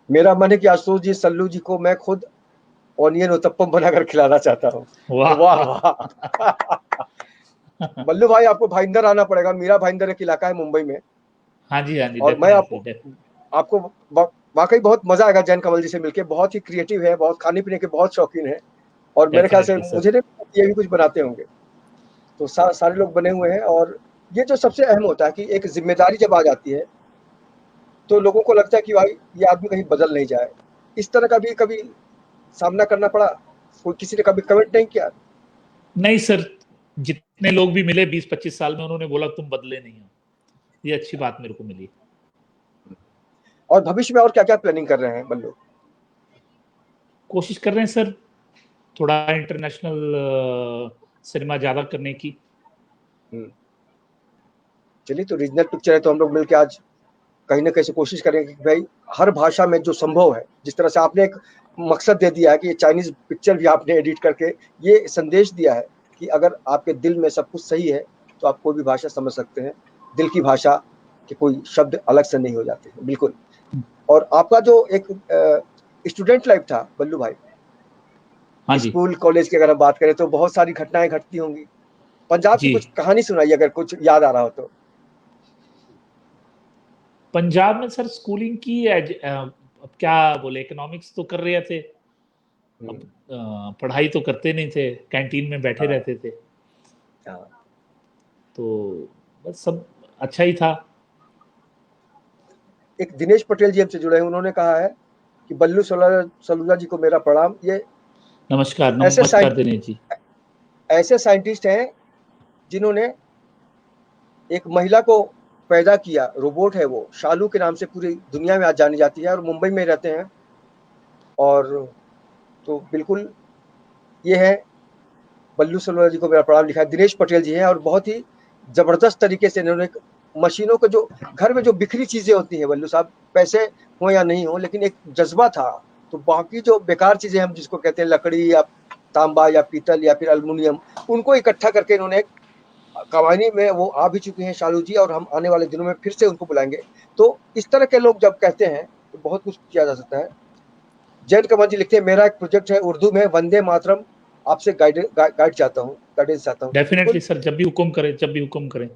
A: मेरा मन है कि आशुतोष जी, सल्लू जी को मैं खुद ऑनियन उत्तपम बनाकर खिलाना चाहता हूँ।
B: वाह
A: वाह वाह। बल्लू भाई, आपको भाईंदर आना पड़ेगा। मीरा भाईंदर एक इलाका है मुंबई में।
B: हाँ जी, हाँ जी,
A: और मैं आपको वाकई बहुत मजा आएगा जैन कमल जी से मिलके। बहुत ही क्रिएटिव है, बहुत खाने पीने के बहुत शौकीन है, और मेरे ख्याल से मुझे नहीं, ये भी कुछ बनाते होंगे। तो सारे लोग बने हुए हैं। और ये जो सबसे अहम होता है कि एक जिम्मेदारी जब आ जाती है तो लोगों को लगता है कि भाई ये आदमी कहीं बदल नहीं जाए। इस तरह का भी कभी सामना करना पड़ा? कोई किसी ने कभी कमेंट नहीं किया?
B: नहीं सर, जितने लोग भी मिले 20-25 साल में, उन्होंने बोला तुम बदले नहीं हो। ये अच्छी बात मेरे को मिली।
A: और भविष्य में और क्या क्या प्लानिंग कर रहे हैं बल्लू?
B: कोशिश कर रहे हैं सर थोड़ा इंटरनेशनल सिनेमा ज्यादा करने की।
A: चलिए, तो रीजनल पिक्चर है तो हम लोग मिलकर आज कहीं ना कहीं से कोशिश करेंगे कि भाई हर भाषा में जो संभव है, जिस तरह से आपने एक मकसद दे दिया है कि ये चाइनीज पिक्चर भी आपने एडिट करके ये संदेश दिया है कि अगर आपके दिल में सब कुछ सही है तो आप कोई भी भाषा समझ सकते हैं। दिल की भाषा के कोई शब्द अलग से नहीं हो जाते हैं। बिल्कुल। और आपका जो एक स्टूडेंट लाइफ था बल्लू भाई,
B: हाँ जी,
A: स्कूल कॉलेज की अगर हम बात करें तो बहुत सारी घटनाएं घटती होंगी। पंजाब की
B: जी।
A: कुछ कहानी सुनाइए अगर कुछ याद आ रहा हो तो।
B: पंजाब में सर स्कूलिंग की अब क्या बोले, इकोनॉमिक्स तो कर रहे थे। अब पढ़ाई तो करते नहीं थे, कैंटीन में बैठे रहते थे। तो बस सब अच्छा ही था।
A: एक दिनेश पटेल जी हमसे जुड़े हैं, उन्होंने कहा है कि बल्लू सलूजा जी को मेरा प्रणाम। ये
B: नमस्कार, नमस्कार दिनेश जी।
A: ऐसे साइंटिस्ट हैं जिन्होंने एक महिला को पैदा किया, रोबोट है वो, शालू के नाम से पूरी दुनिया में आज जानी जाती है, और मुंबई में रहते हैं। और तो बिल्कुल ये है, बल्लू सलूजा जी को मेरा प्रणाम लिखा है। दिनेश पटेल जी हैं, और बहुत ही जबरदस्त तरीके से इन्होंने मशीनों को, जो घर में जो बिखरी चीजें होती हैं बल्लू साहब, पैसे हो या नहीं हो, लेकिन एक जज्बा था, तो बाकी जो बेकार चीजें हम जिसको कहते हैं लकड़ी या तांबा या पीतल या फिर अल्मुनियम, उनको इकट्ठा करके इन्होंने कहानी में वो आ भी चुके हैं शालू जी, और हम आने वाले दिनों में फिर से उनको बुलाएंगे। तो इस तरह के लोग जब कहते हैं तो बहुत कुछ किया जा सकता है। जैन कमल जी लिखते हैं, मेरा एक प्रोजेक्ट है उर्दू में, वंदे मातरम, आपसे गाइड चाहता हूँ, गाइडेंस चाहता हूँ।
B: डेफिनेटली सर, जब भी हुक्म करें, जब भी हुक्म करें।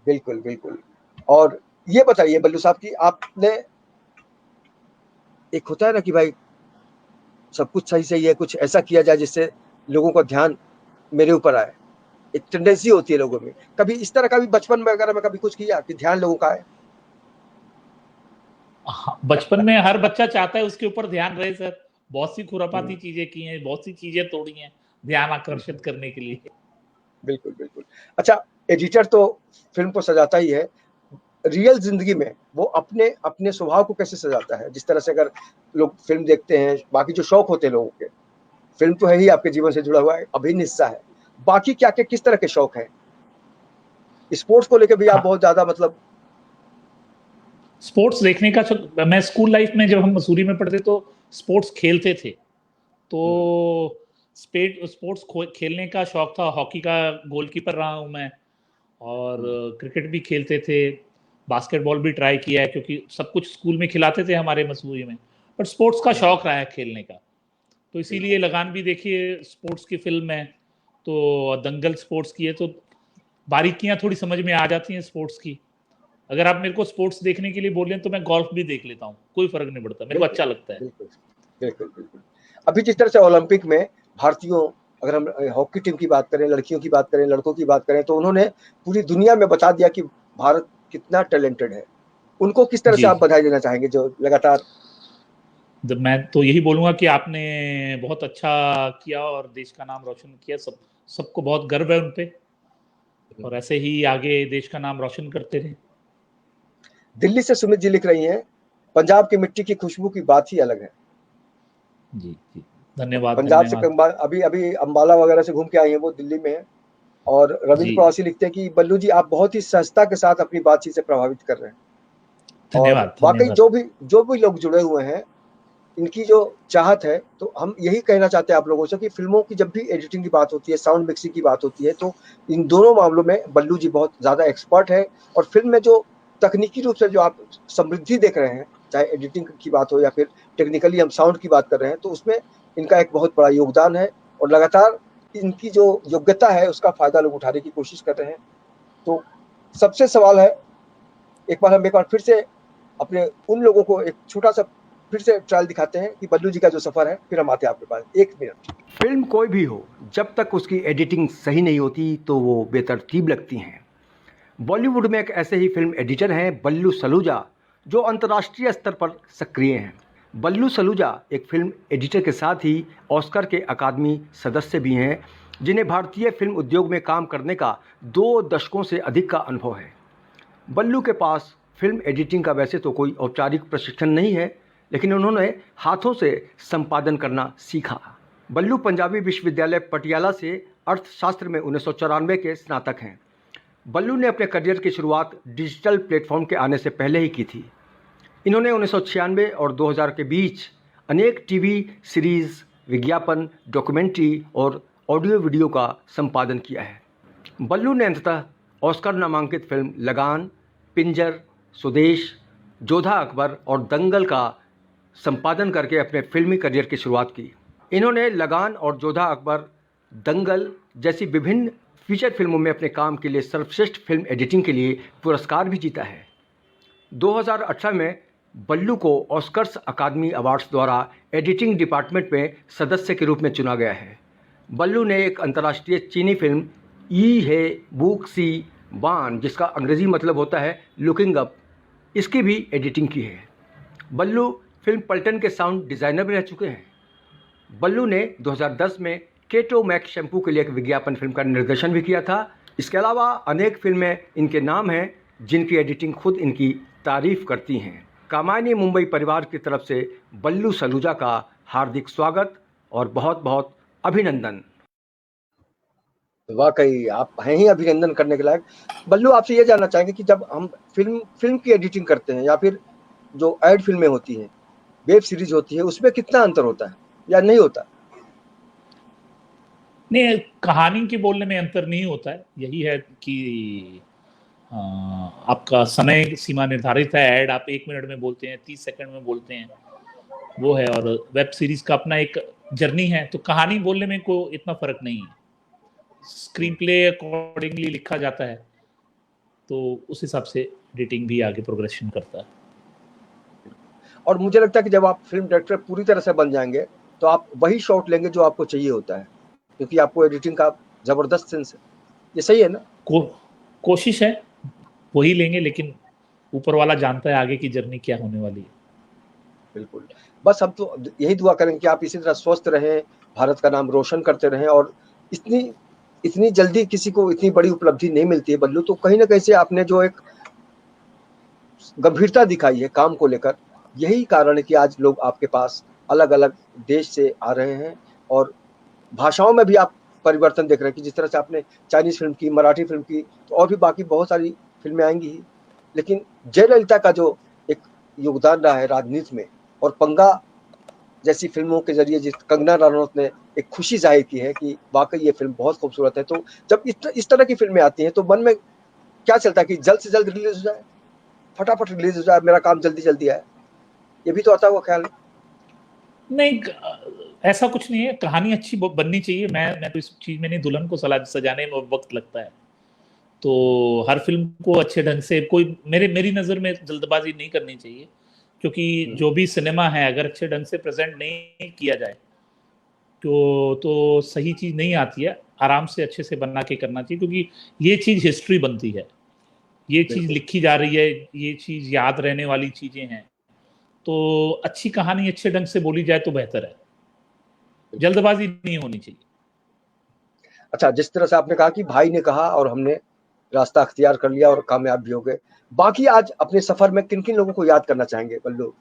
A: बिल्कुल बिल्कुल। और ये बताइए बल्लू साहब की आपने, एक होता है ना कि भाई सब कुछ सही सही है, कुछ ऐसा किया जाए जिससे लोगों का ध्यान मेरे ऊपर आए। एक टेंडेंसी होती है लोगों में, कभी इस तरह का भी बचपन में वगैरह में कभी कुछ किया कि ध्यान लोगों का आए?
B: बचपन में हर बच्चा चाहता है उसके ऊपर ध्यान रहे सर। बहुत सी खुरापाती चीजें की हैं, बहुत सी चीजें तोड़ी हैं ध्यान आकर्षित करने के लिए।
A: बिल्कुल बिल्कुल। अच्छा, एडिटर तो फिल्म को सजाता ही है, रियल जिंदगी में वो अपने अपने स्वभाव को कैसे सजाता है? जिस तरह से अगर लोग फिल्म देखते हैं, बाकी जो शौक होते हैं लोगों के, फिल्म तो है ही आपके जीवन से जुड़ा हुआ है, अभिन्न हिस्सा है, बाकी क्या क्या किस तरह के शौक हैं? स्पोर्ट्स को लेकर भी आप बहुत ज्यादा, मतलब
B: स्पोर्ट्स देखने का मैं स्कूल लाइफ में जब हम मसूरी में पढ़ते तो स्पोर्ट्स खेलते थे, तो स्पोर्ट्स खेलने का शौक था। हॉकी का गोलकीपर रहा हूं मैं, और क्रिकेट भी खेलते थे, बास्केटबॉल भी ट्राई किया है, क्योंकि सब कुछ स्कूल में खिलाते थे हमारे मसूरी में। बट स्पोर्ट्स का शौक रहा है खेलने का, तो इसीलिए लगान भी देखिए स्पोर्ट्स की फिल्म है, तो दंगल स्पोर्ट्स की है, तो बारीकियां थोड़ी समझ में आ जाती हैं स्पोर्ट्स की। अगर आप मेरे को स्पोर्ट्स देखने के लिए बोलें तो मैं गोल्फ भी देख लेता हूँ, कोई फर्क नहीं पड़ता, मेरे को अच्छा लगता है।
A: बिल्कुल बिल्कुल बिल्कुल। अभी जिस तरह से ओलंपिक में भारतीयों, अगर हम हॉकी टीम की बात करें, लड़कियों की बात करें, लड़कों की बात करें, तो उन्होंने पूरी दुनिया में बता दिया कि भारत कितना टैलेंटेड है। उनको किस तरह से
B: जी,
A: आप बधाई देना चाहेंगे जो लगातार
B: मैं तो यही बोलूंगा कि आपने बहुत अच्छा किया और देश का नाम रोशन किया। सबको बहुत गर्व है उन पे, और ऐसे ही आगे देश का नाम रोशन करते रहे।
A: दिल्ली से सुमित जी लिख रही हैं, पंजाब की मिट्टी की खुशबू की बात ही अलग है।
B: जी जी, धन्यवाद
A: पंजाब से
B: धन्यवाद।
A: अभी अभी अम्बाला वगैरह से घूम के आई हैं, वो दिल्ली में है। और रविंद्र
B: जी,
A: प्रवासी लिखते हैं कि बल्लू जी आप बहुत ही सहजता के साथ अपनी बातचीत से प्रभावित कर रहे हैं। और
B: धन्यवाद
A: वाकई
B: धन्यवाद।
A: जो भी लोग जुड़े हुए हैं, इनकी जो चाहत है, तो हम यही कहना चाहते हैं आप लोगों से कि फिल्मों की जब भी एडिटिंग की बात होती है, साउंड मिक्सिंग की बात होती है, तो इन दोनों मामलों में बल्लू जी बहुत ज़्यादा एक्सपर्ट है। और फिल्म में जो तकनीकी रूप से जो आप समृद्धि देख रहे हैं, चाहे एडिटिंग की बात हो या फिर टेक्निकली हम साउंड की बात कर रहे हैं, तो उसमें इनका एक बहुत बड़ा योगदान है। और लगातार इनकी जो योग्यता है उसका फ़ायदा लोग उठाने की कोशिश कर रहे हैं। तो सबसे सवाल है, एक बार फिर से अपने उन लोगों को एक छोटा-सा फिर से ट्रायल दिखाते हैं कि बल्लू जी का जो सफ़र है, फिर हम आते हैं आपके पास। 1 मिनट।
C: फिल्म कोई भी हो, जब तक उसकी एडिटिंग सही नहीं होती तो वो बेतरतीब लगती हैं। बॉलीवुड में एक ऐसे ही फिल्म एडिटर हैं बल्लू सलूजा, जो अंतर्राष्ट्रीय स्तर पर सक्रिय हैं। बल्लू सलूजा एक फिल्म एडिटर के साथ ही ऑस्कर के अकादमी सदस्य भी हैं, जिन्हें भारतीय फिल्म उद्योग में काम करने का 2 दशकों से अधिक का अनुभव है। बल्लू के पास फिल्म एडिटिंग का वैसे तो कोई औपचारिक प्रशिक्षण नहीं है, लेकिन उन्होंने हाथों से संपादन करना सीखा। बल्लू पंजाबी विश्वविद्यालय पटियाला से अर्थशास्त्र में 1994 के स्नातक हैं। बल्लू ने अपने करियर की शुरुआत डिजिटल प्लेटफॉर्म के आने से पहले ही की थी। इन्होंने 1996 और 2000 के बीच अनेक टीवी सीरीज़, विज्ञापन, डॉक्यूमेंट्री और ऑडियो वीडियो का संपादन किया है। बल्लू ने अंततः ऑस्कर नामांकित फिल्म लगान, पिंजर, स्वदेश, जोधा अकबर और दंगल का संपादन करके अपने फिल्मी करियर की शुरुआत की। इन्होंने लगान और जोधा अकबर, दंगल जैसी विभिन्न फीचर फिल्मों में अपने काम के लिए सर्वश्रेष्ठ फिल्म एडिटिंग के लिए पुरस्कार भी जीता है। 2018 में बल्लू को ऑस्कर्स अकादमी अवार्ड्स द्वारा एडिटिंग डिपार्टमेंट में सदस्य के रूप में चुना गया है। बल्लू ने एक अंतर्राष्ट्रीय चीनी फिल्म ई है बुक सी बान, जिसका अंग्रेजी मतलब होता है लुकिंग अप, इसकी भी एडिटिंग की है। बल्लू फिल्म पल्टन के साउंड डिज़ाइनर भी रह चुके हैं। बल्लू ने 2010 में केटो मैक शैम्पू के लिए एक विज्ञापन फिल्म का निर्देशन भी किया था। इसके अलावा अनेक फिल्में इनके नाम हैं, जिनकी एडिटिंग खुद इनकी तारीफ करती हैं। कामायनी मुंबई परिवार की तरफ से बल्लू सलूजा का हार्दिक स्वागत और बहुत बहुत अभिनंदन।
A: वाकई आप हैं ही अभिनंदन करने के लायक। बल्लू आपसे ये जानना चाहेंगे कि जब हम फिल्म की एडिटिंग करते हैं या फिर जो एड फिल्में होती हैं, वेब सीरीज होती है, उसमें कितना अंतर होता है या नहीं होता?
B: नहीं, कहानी के बोलने में अंतर नहीं होता है। यही है कि आपका समय सीमा निर्धारित है। ऐड आप 1 मिनट में बोलते हैं, 30 सेकंड में बोलते हैं, वो है। और वेब सीरीज का अपना एक जर्नी है, तो कहानी बोलने में कोई इतना फर्क नहीं है। स्क्रीन प्ले अकॉर्डिंगली लिखा जाता है, तो उस हिसाब से एडिटिंग भी आगे प्रोग्रेशन करता है।
A: और मुझे लगता है कि जब आप फिल्म डायरेक्टर पूरी तरह से बन जाएंगे, तो आप वही शॉट लेंगे जो आपको चाहिए होता है, क्योंकि आपको एडिटिंग का जबरदस्त सेंस है। ये सही है ना?
B: कोशिश है वही लेंगे, लेकिन ऊपर वाला जानता है आगे की जर्नी क्या होने वाली है।
A: बिल्कुल। बस हम तो यही दुआ करेंगे कि आप इसी तरह स्वस्थ रहें, भारत का नाम रोशन करते रहें। और इतनी जल्दी किसी को इतनी बड़ी उपलब्धि नहीं मिलती है बल्लू, तो कहीं ना कहीं से आपने जो एक गंभीरता दिखाई है काम को लेकर, यही कारण है कि आज लोग आपके पास अलग अलग देश से आ रहे हैं। और भाषाओं में भी आप परिवर्तन देख रहे हैं कि जिस तरह से आपने चाइनीज फिल्म की, मराठी फिल्म की, तो और भी बाकी बहुत सारी फिल्में आएंगी ही। लेकिन जयललिता का जो एक योगदान रहा है राजनीति में, और पंगा जैसी फिल्मों के जरिए जिस कंगना रनौत ने एक खुशी जाहिर की है कि वाकई ये फिल्म बहुत खूबसूरत है, तो जब इस तरह की फिल्में आती हैं तो मन में क्या चलता है कि जल्द से जल्द रिलीज हो जाए, फटाफट रिलीज हो जाए, मेरा काम जल्दी जल्दी आए, ये भी तो आता हुआ ख्याल?
B: नहीं, ऐसा कुछ नहीं है। कहानी अच्छी बननी चाहिए। मैं तो इस चीज में नहीं, दुल्हन को सजाने में वक्त लगता है, तो हर फिल्म को अच्छे ढंग से मेरी नजर में जल्दबाजी नहीं करनी चाहिए, क्योंकि जो भी सिनेमा है अगर अच्छे ढंग से प्रेजेंट नहीं किया जाए तो सही चीज नहीं आती है। आराम से अच्छे से बना के करना चाहिए, क्योंकि ये चीज हिस्ट्री बनती है, ये चीज लिखी जा रही है, ये चीज याद रहने वाली चीजें हैं। तो अच्छी कहानी अच्छे ढंग से बोली जाए तो बेहतर है, जल्दबाजी नहीं होनी चाहिए।
A: अच्छा, जिस तरह से आपने कहा कि भाई ने कहा और हमने रास्ता अख्तियार कर लिया और कामयाब भी हो गए, बाकी आज अपने सफर में किन किन लोगों को याद करना चाहेंगे बल्लू,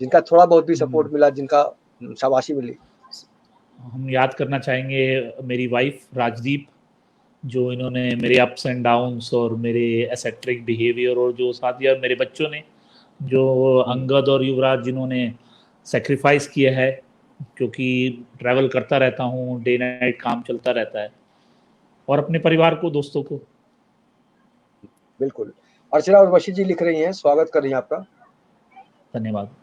A: जिनका थोड़ा बहुत भी सपोर्ट मिला, जिनका शाबाशी मिली?
B: हम याद करना चाहेंगे मेरी वाइफ राजदीप, जो इन्होंने मेरे अप्स एंड डाउन्स और मेरे एसेट्रिक बिहेवियर, और जो साथ ही मेरे बच्चों ने, जो अंगद और युवराज, जिन्होंने सेक्रीफाइस किया है, क्योंकि ट्रैवल करता रहता हूँ, डे नाइट काम चलता रहता है, और अपने परिवार को, दोस्तों को।
A: बिल्कुल। अर्चना और वशी जी लिख रही हैं, स्वागत कर रही हैं आपका।
B: धन्यवाद।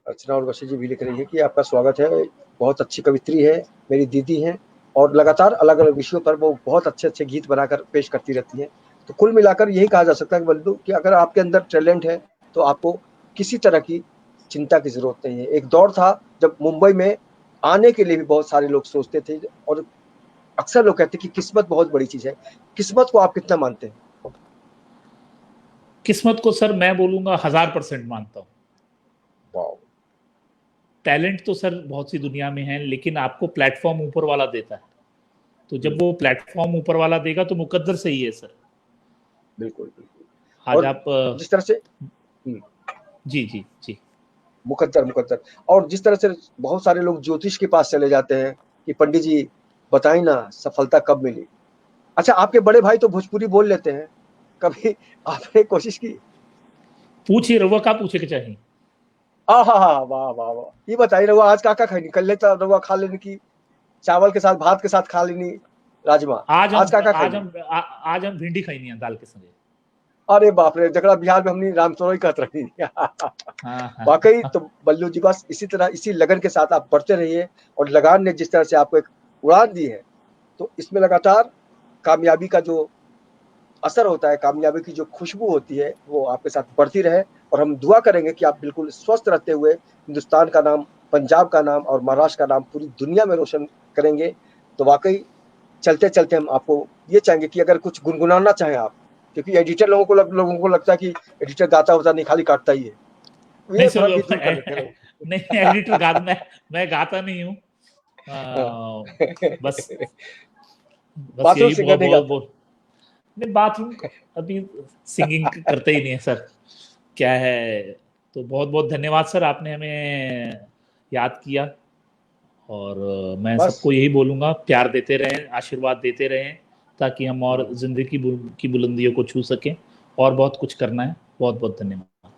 A: अर्चना और वशी जी भी लिख रही है कि आपका स्वागत है, बहुत अच्छी कवित्री है, मेरी दीदी हैं और लगातार अलग अलग विषयों पर वो बहुत अच्छे अच्छे गीत बनाकर पेश करती रहती हैं। तो कुल मिलाकर यही कहा जा सकता है कि बल्लू कि अगर आपके अंदर टैलेंट है तो आपको किसी तरह की चिंता की जरूरत नहीं है। एक दौर था जब मुंबई में आने के लिए भी बहुत सारे लोग सोचते थे, और अक्सर लोग कहते हैं कि किस्मत बहुत बड़ी चीज है। किस्मत को आप कितना मानते हैं?
B: किस्मत को सर मैं बोलूंगा 1000% मानता हूँ।
A: वाओ।
B: टैलेंट तो सर बहुत सी दुनिया में है, लेकिन आपको प्लेटफॉर्म ऊपर वाला देता है, तो जब वो प्लेटफॉर्म ऊपर वाला देगा तो मुकद्दर सही है सर।
A: बिल्कुल बिल्कुल।
B: आज
A: और
B: आप
A: जिस तरह से
B: जी जी जी
A: मुकद्दर और जिस तरह से बहुत सारे लोग ज्योतिष के पास चले जाते हैं कि पंडित जी बताइए ना सफलता कब मिली। अच्छा, आपके बड़े भाई तो भोजपुरी बोल लेते हैं, कभी आपने कोशिश की?
B: पूछिए रहुआ, का पूछे के चाहिए।
A: वाह वाह वाह, ये बताइए रहुआ आज का खाई निकल लेता रहुआ खा लेने की, चावल के साथ भात के साथ खा लेनी राजमा, आज का खाई?
B: आज हम भिंडी खाई नहीं है दाल के संगे।
A: अरे बाप रे, जगड़ा बिहार में हमने रामतोरई कहत रही।
B: हाँ।
A: वाकई तो बल्लू जी बस इसी तरह इसी लगन के साथ आप बढ़ते रहिए, और लगान ने जिस तरह से आपको एक उड़ान दी है, तो इसमें लगातार कामयाबी का जो असर होता है, कामयाबी की जो खुशबू होती है, वो आपके साथ बढ़ती रहे। और हम दुआ करेंगे कि आप बिल्कुल स्वस्थ रहते हुए हिंदुस्तान का नाम, पंजाब का नाम और महाराष्ट्र का नाम पूरी दुनिया में रोशन करेंगे। तो वाकई चलते चलते हम आपको ये चाहेंगे कि अगर कुछ गुनगुनाना चाहें आप, क्योंकि एडिटर लोगों को लगता है कि एडिटर गाता होता नहीं, खाली काटता ही है,
B: नहीं
A: ये थोड़ा
B: सर,
A: बीच कर देते हैं।
B: नहीं एडिटर गा, मैं गाता नहीं हूँ, बस
A: बाथरूम
B: यही
A: सिंगर नहीं गाता।
B: नहीं, बाथरूम अभी सिंगिंग करते ही नहीं है सर, क्या है। तो बहुत बहुत धन्यवाद सर, आपने हमें याद किया, और मैं
A: बस
B: सबको यही बोलूंगा, प्यार देते रहें, आशीर्वाद देते रहें, ताकि हम और जिंदगी की बुलंदियों को छू सकें, और बहुत कुछ करना है। बहुत बहुत धन्यवाद।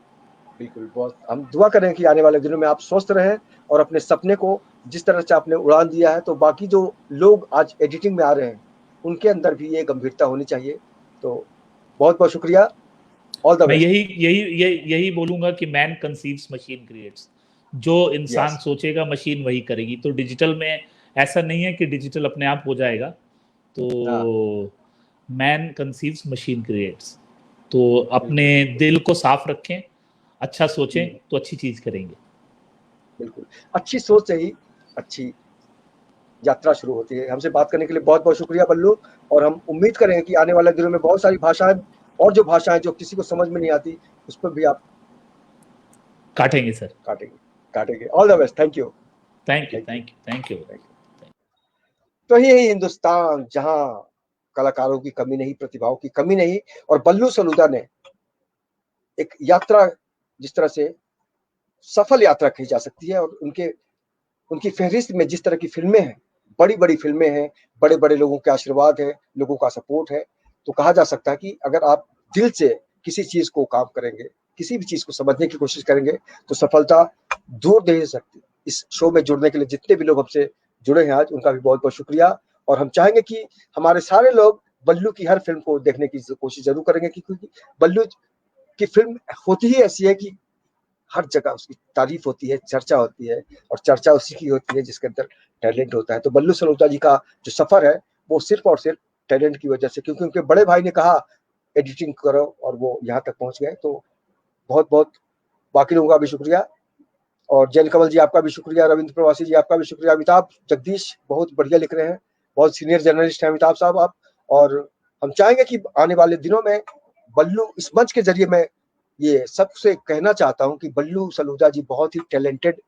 A: बिल्कुल, बहुत हम दुआ करें कि आने वाले दिनों में आप स्वस्थ रहें और अपने सपने को जिस तरह से आपने उड़ान दिया है, तो बाकी जो लोग आज एडिटिंग में आ रहे हैं उनके अंदर भी ये गंभीरता होनी चाहिए। तो बहुत बहुत शुक्रिया, ऑल द
B: मैं
A: बेस्ट।
B: यही बोलूंगा कि मैन कंसीव्स मशीन क्रिएट्स, जो इंसान
A: यस,
B: सोचेगा मशीन वही करेगी। तो डिजिटल में ऐसा नहीं है कि डिजिटल अपने आप हो जाएगा, तो मैन कंसीव्स मशीन क्रिएट्स। तो अपने दिल को साफ रखें, अच्छा सोचें तो अच्छी चीज करेंगे।
A: बिल्कुल, अच्छी सोच से ही अच्छी यात्रा शुरू होती है। हमसे बात करने के लिए बहुत बहुत शुक्रिया बल्लू, और हम उम्मीद करें कि आने वाले दिनों में बहुत सारी भाषाएं, और जो भाषाएं जो किसी को समझ में नहीं आती उस पर भी आप
B: काटेंगे सर।
A: काटेंगे। All the best, thank you.
B: Thank you.
A: तो यही हिंदुस्तान जहां कलाकारों की कमी नहीं, प्रतिभाओं की कमी नहीं, और बल्लू सलूजा ने एक यात्रा जिस तरह से सफल यात्रा कही जा सकती है, और उनकी फहरिस्त में जिस तरह की फिल्में हैं, बड़ी बड़ी फिल्में हैं, बड़े बड़े लोगों के आशीर्वाद है, लोगों का सपोर्ट है, तो कहा जा सकता है कि अगर आप दिल से किसी चीज को काम करेंगे, किसी भी चीज को समझने की कोशिश करेंगे, तो सफलता दूर नहीं सकती। इस शो में जुड़ने के लिए जितने भी लोग हमसे जुड़े हैं आज, उनका भी बहुत बहुत शुक्रिया। और हम चाहेंगे कि हमारे सारे लोग बल्लू की हर फिल्म को देखने की कोशिश जरूर करेंगे, क्योंकि बल्लू की फिल्म होती ही ऐसी है कि हर जगह उसकी तारीफ होती है, चर्चा होती है, और चर्चा उसी की होती है जिसके अंदर टैलेंट होता है। तो बल्लू सलूजा जी का जो सफर है वो सिर्फ और सिर्फ टैलेंट की वजह से, क्योंकि उनके बड़े भाई ने कहा एडिटिंग करो और वो यहाँ तक पहुंच गए। तो बहुत बहुत बाकी लोगों का भी शुक्रिया, और जैन कमल जी आपका भी शुक्रिया, रविंद्र प्रवासी जी आपका भी शुक्रिया, अमिताभ जगदीश बहुत बढ़िया लिख रहे हैं, बहुत सीनियर जर्नलिस्ट हैं अमिताभ साहब आप। और हम चाहेंगे कि आने वाले दिनों में बल्लू इस मंच के जरिए मैं ये सबसे कहना चाहता हूं कि बल्लू सलूजा जी बहुत ही टैलेंटेड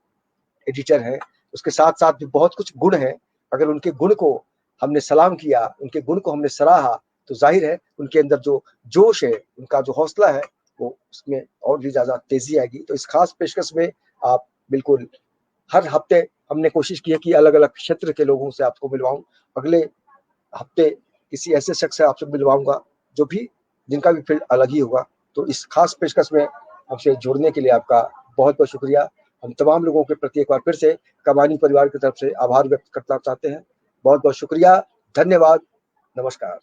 A: एडिटर हैं, उसके साथ साथ भी बहुत कुछ गुण हैं। अगर उनके गुण को हमने सलाम किया, उनके गुण को हमने सराहा, तो जाहिर है उनके अंदर जो जोश है, उनका जो हौसला है, वो उसमें और भी ज़्यादा तेज़ी आएगी। तो इस खास पेशकश में आप बिल्कुल, हर हफ्ते हमने कोशिश की है कि अलग-अलग क्षेत्र के लोगों से आपको मिलवाऊँ। अगले हफ्ते किसी ऐसे शख्स से आपसे मिलवाऊँगा जो भी, जिनका भी फील्ड अलग ही होगा। तो इस खास पेशकश में हमसे जुड़ने के लिए आपका बहुत-बहुत शुक्रिया। हम तमाम लोगों के प्रति एक बार फिर से कमानी परिवार की तरफ से आभार व्यक्त करना चाहते हैं। बहुत-बहुत शुक्रिया, धन्यवाद, नमस्कार।